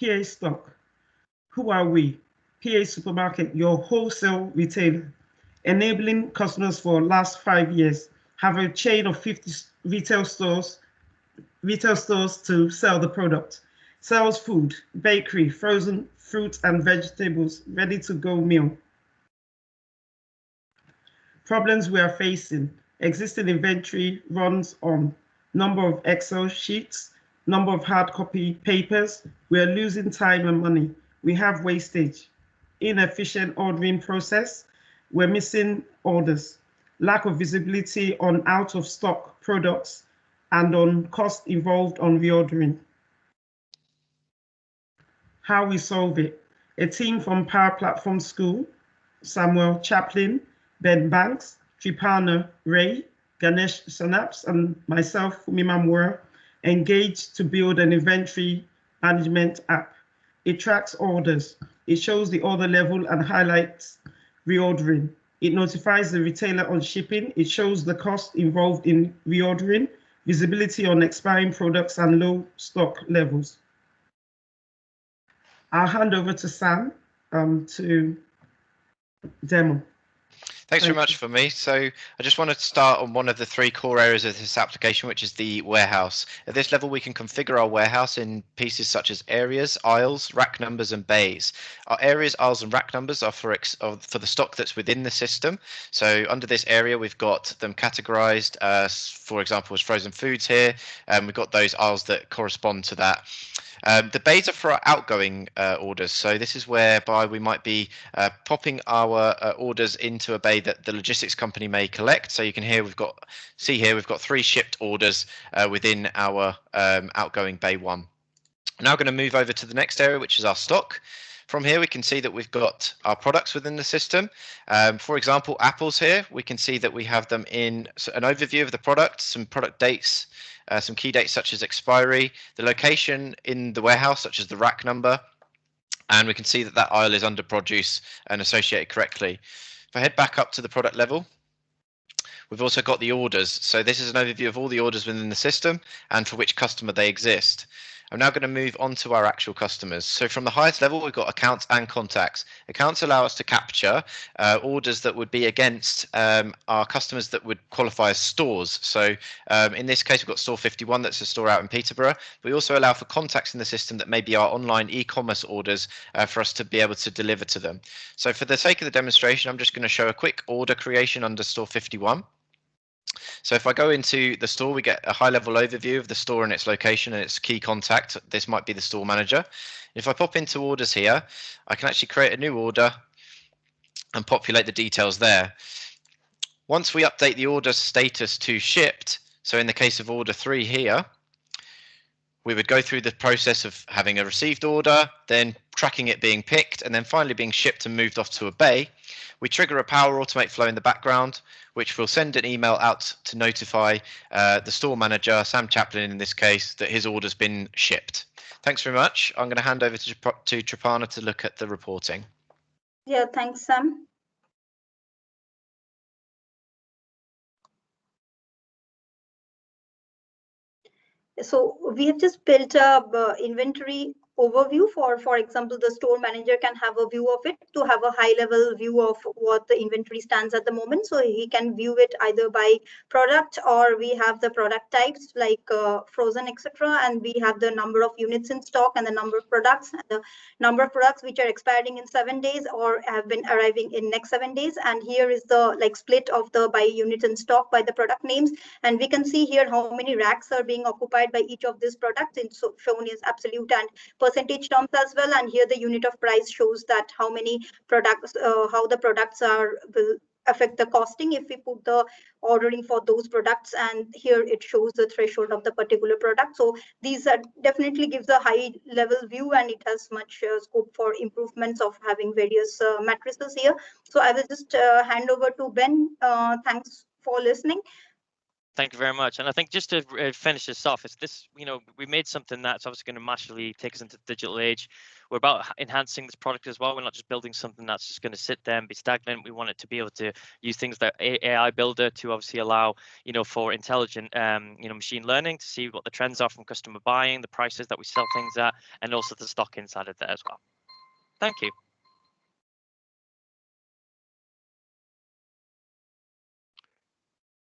PA Stock. Who are we? PA Supermarket, your wholesale retailer, enabling customers for the last 5 years, have a chain of 50 retail stores to sell the product. Sells food, bakery, frozen fruit and vegetables, ready to go meal. Problems we are facing: existing inventory runs on, number of Excel sheets, number of hard copy papers. We are losing time and money. We have wastage, inefficient ordering process. We're missing orders, lack of visibility on out of stock products, and on cost involved on reordering. How we solve it: a team from Power Platform School, Samuel Chaplin, Ben Banks, Tripana Ray, Ganesh Sanaps, and myself, Fumi Mamwura, engaged to build an inventory management app. It tracks orders. It shows the order level and highlights reordering. It notifies the retailer on shipping. It shows the cost involved in reordering, visibility on expiring products, and low stock levels. I'll hand over to Sam to demo. Thanks very much, Fumi. So I just wanted to start on one of the three core areas of this application, which is the warehouse. At this level, we can configure our warehouse in pieces such as areas, aisles, rack numbers, and bays. Our areas, aisles, and rack numbers are for the stock that's within the system. So under this area, we've got them categorized, for example, as frozen foods here. We've got those aisles that correspond to that. The bays are for our outgoing orders. So this is whereby we might be popping our orders into a bay that the logistics company may collect. So you can we've got 3 shipped orders within our outgoing bay 1. I'm now going to move over to the next area, which is our stock. From here, we can see that we've got our products within the system. For example, apples here, we can see that we have them in an overview of the product, some product dates, some key dates such as expiry, the location in the warehouse, such as the rack number, and we can see that that aisle is under produce and associated correctly. If I head back up to the product level, we've also got the orders. So this is an overview of all the orders within the system and for which customer they exist. I'm now going to move on to our actual customers. So from the highest level, we've got accounts and contacts. Accounts allow us to capture orders that would be against our customers that would qualify as stores. So in this case, we've got Store 51, that's a store out in Peterborough. We also allow for contacts in the system that may be our online e-commerce orders for us to be able to deliver to them. So for the sake of the demonstration, I'm just going to show a quick order creation under Store 51. So if I go into the store, we get a high-level overview of the store and its location and its key contact. This might be the store manager. If I pop into orders here, I can actually create a new order and populate the details there. Once we update the order status to shipped, so in the case of order 3 here, we would go through the process of having a received order, then tracking it being picked, and then finally being shipped and moved off to a bay. We trigger a Power Automate flow in the background, which will send an email out to notify the store manager, Sam Chaplin in this case, that his order's been shipped. Thanks very much. I'm going to hand over to Tripana to look at the reporting. Yeah, thanks, Sam. So we have just built a inventory overview for example, the store manager can have a view of it to have a high level view of what the inventory stands at the moment. So he can view it either by product, or we have the product types like frozen, etc. And we have the number of units in stock and the number of products, and the number of products which are expiring in 7 days or have been arriving in next 7 days. And here is the split of the by units in stock by the product names. And we can see here how many racks are being occupied by each of these products. It's shown is absolute and percentage terms as well. And here the unit of price shows that how many products, how the products will affect the costing if we put the ordering for those products. And here it shows the threshold of the particular product. So these definitely gives a high level view, and it has much scope for improvements of having various matrices here. So I will just hand over to Ben. Thanks for listening. Thank you very much. And I think just to finish this off, it's this, we made something that's obviously going to massively take us into the digital age. We're about enhancing this product as well. We're not just building something that's just going to sit there and be stagnant. We want it to be able to use things like AI Builder to obviously allow, for intelligent, machine learning to see what the trends are from customer buying, the prices that we sell things at, and also the stock inside of there as well. Thank you.